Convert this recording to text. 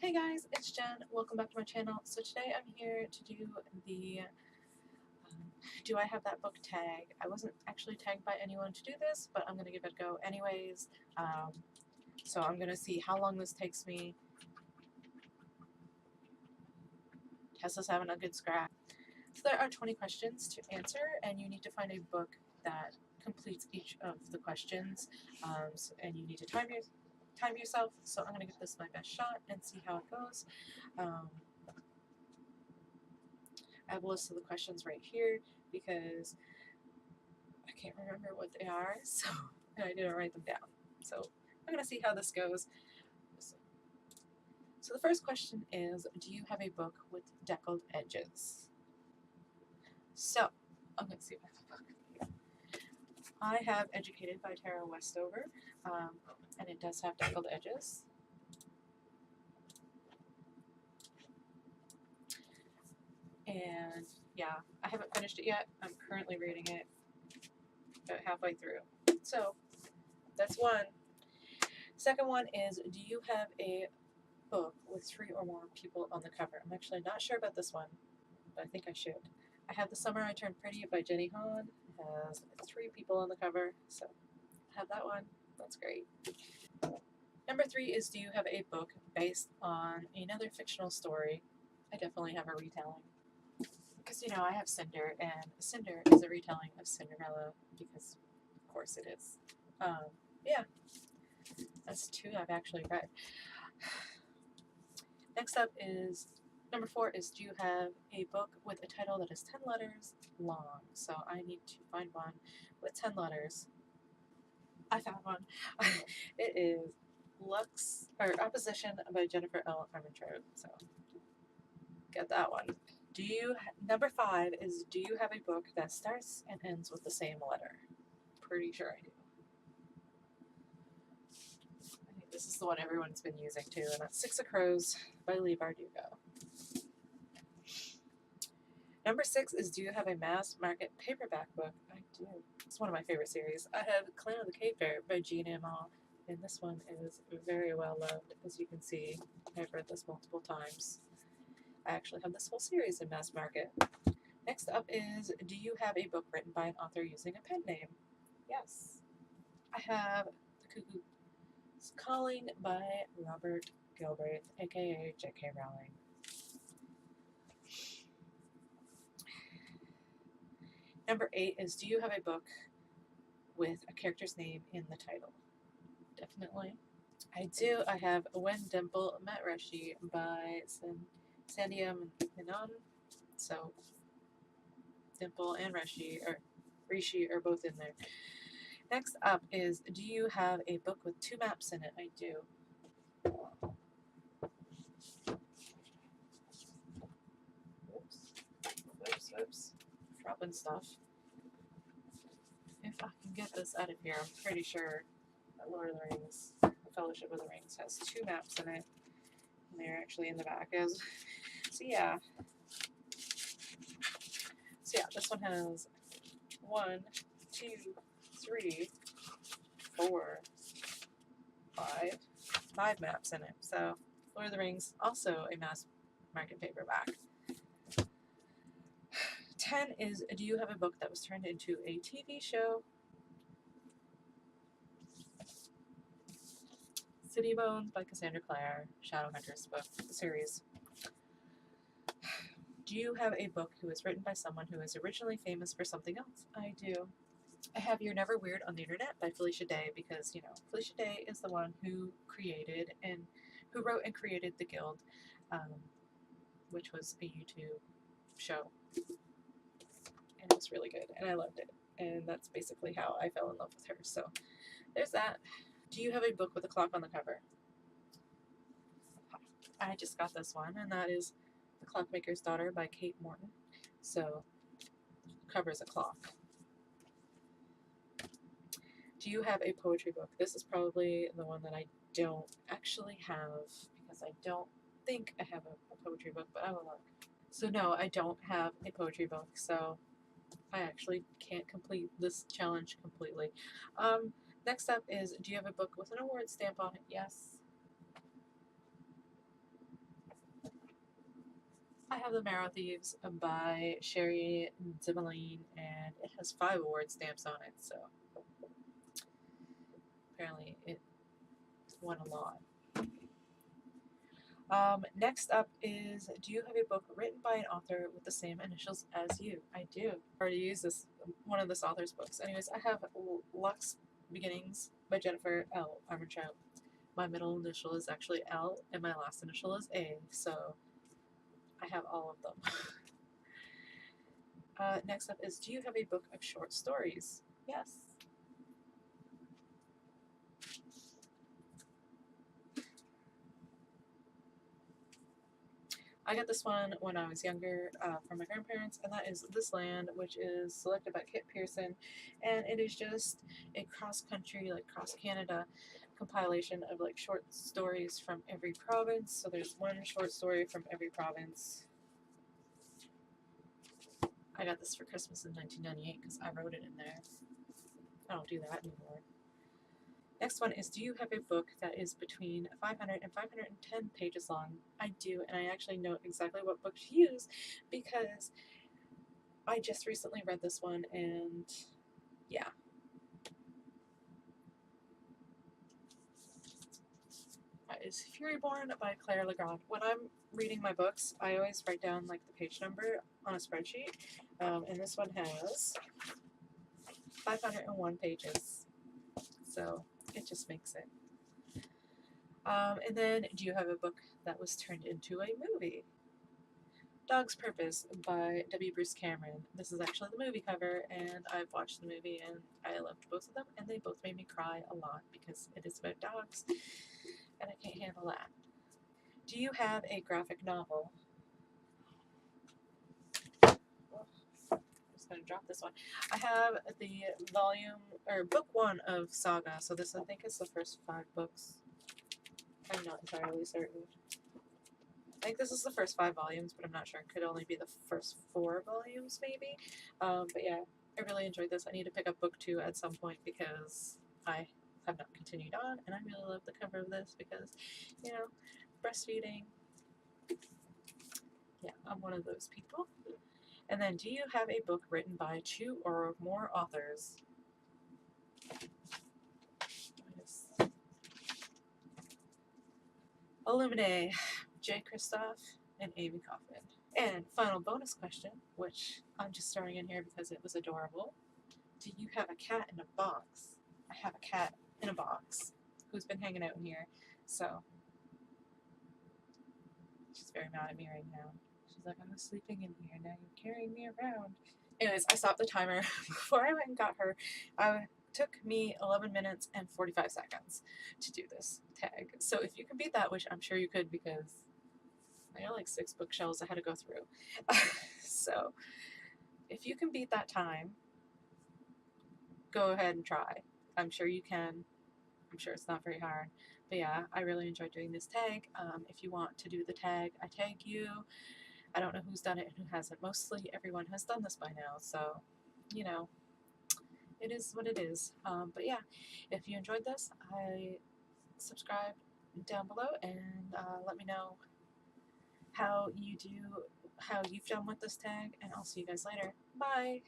Hey guys, it's Jen. Welcome back to my channel. So today I'm here to do the Do I Have That Book tag. I wasn't actually tagged by anyone to do this, but I'm going to give it a go anyways. So I'm going to see how long this takes me. Tessa's having a good scratch. So there are 20 questions to answer, and you need to find a book that completes each of the questions, and you need to time yourself. So I'm going to give this my best shot and see how it goes. I have a list of the questions right here because I can't remember what they are, so and I didn't write them down. So I'm going to see how this goes. So the first question is, do you have a book with deckled edges? So I'm going to see if I have a book. I have Educated by Tara Westover, and it does have deckled edges. And yeah, I haven't finished it yet. I'm currently reading it about halfway through. So that's one. Second one is, do you have a book with 3 or more people on the cover? I'm actually not sure about this one, but I think I should. I have The Summer I Turned Pretty by Jenny Han. It has 3 people on the cover, so I have that one. That's great. Number 3 is, do you have a book based on another fictional story? I definitely have a retelling. Because, you know, I have Cinder, and Cinder is a retelling of Cinderella, because of course it is. Yeah, that's 2 I've actually read. Next up is, number 4 is, do you have a book with a title that is 10 letters long? So I need to find one with 10 letters. I found one. It is Opposition by Jennifer L. Armentrout. So get that one. Number 5 is, do you have a book that starts and ends with the same letter? Pretty sure I do. I think this is the one everyone's been using too, and that's Six of Crows by Leigh Bardugo. Number 6 is, do you have a mass market paperback book? I do. It's one of my favorite series. I have Clan of the Cave Bear by Jean Amal, and this one is very well loved. As you can see, I've read this multiple times. I actually have this whole series in mass market. Next up is, do you have a book written by an author using a pen name? Yes. I have The Cuckoo's Calling by Robert Gilbert, aka J.K. Rowling. Number 8 is, do you have a book with a character's name in the title? Definitely. I do. I have When Dimple Met Rishi by Sandia Menon. So Dimple and Rishi are both in there. Next up is, do you have a book with 2 maps in it? I do. Oops. Dropping stuff. If I can get this out of here, I'm pretty sure that Lord of the Rings, The Fellowship of the Rings, has 2 maps in it. And they're actually in the back. So yeah, this one has 1, 2, 3, 4, 5 maps in it. So Lord of the Rings, also a mass market paperback. 10 is, do you have a book that was turned into a TV show? City Bones by Cassandra Clare, Shadowhunters book series. Do you have a book who is written by someone who is originally famous for something else? I do. I have You're Never Weird on the Internet by Felicia Day, because, you know, Felicia Day is the one who wrote and created The Guild, which was a YouTube show. And it was really good, and I loved it. And that's basically how I fell in love with her. So there's that. Do you have a book with a clock on the cover? I just got this one, and that is The Clockmaker's Daughter by Kate Morton. So the cover is a clock. Do you have a poetry book? This is probably the one that I don't actually have, because I don't think I have a poetry book, but I will look. So no, I don't have a poetry book, so I actually can't complete this challenge completely. Next up is, do you have a book with an award stamp on it? Yes. I have The Marrow Thieves by Sherry Zimmerline, and it has 5 award stamps on it, so apparently it won a lot. Next up is, do you have a book written by an author with the same initials as you? I do. I already used one of this author's books. Anyways, I have Lux Beginnings by Jennifer L. Armentrout. My middle initial is actually L, and my last initial is A, so I have all of them. Next up is, do you have a book of short stories? Yes. I got this one when I was younger from my grandparents, and that is This Land, which is selected by Kit Pearson, and it is just a cross-country, like cross-Canada compilation of like short stories from every province. So there's one short story from every province. I got this for Christmas in 1998 because I wrote it in there. I don't do that anymore. Next one is, do you have a book that is between 500 and 510 pages long? I do, and I actually know exactly what book to use because I just recently read this one, and yeah. That is Furyborn by Claire Legrand. When I'm reading my books, I always write down like the page number on a spreadsheet, and this one has 501 pages, so it just makes it. And then, do you have a book that was turned into a movie? Dog's Purpose by W. Bruce Cameron. This is actually the movie cover, and I've watched the movie, and I loved both of them, and they both made me cry a lot because it is about dogs, and I can't handle that. Do you have a graphic novel? I'm just going to drop this one. I have the book 1 of Saga, so this I think is the first 5 books. I'm not entirely certain. I think this is the first 5 volumes, but I'm not sure. It could only be the first 4 volumes, maybe. But yeah, I really enjoyed this. I need to pick up book 2 at some point because I have not continued on, and I really love the cover of this because, you know, breastfeeding. Yeah, I'm one of those people. And then, do you have a book written by 2 or more authors? Illuminae, J. Kristoff, and Amy Kaufman. And final bonus question, which I'm just throwing in here because it was adorable. Do you have a cat in a box? I have a cat in a box who's been hanging out in here, so she's very mad at me right now. She's like, I was sleeping in here, now you're carrying me around. Anyways, I stopped the timer before I went and got her. It took me 11 minutes and 45 seconds to do this tag. So if you can beat that, which I'm sure you could because I got like 6 bookshelves I had to go through. So if you can beat that time, go ahead and try. I'm sure you can. I'm sure it's not very hard. But yeah, I really enjoyed doing this tag. If you want to do the tag, I tag you. I don't know who's done it and who hasn't. Mostly everyone has done this by now, so, you know, it is what it is. But yeah, if you enjoyed this, subscribe down below and let me know how you've done with this tag, and I'll see you guys later. Bye!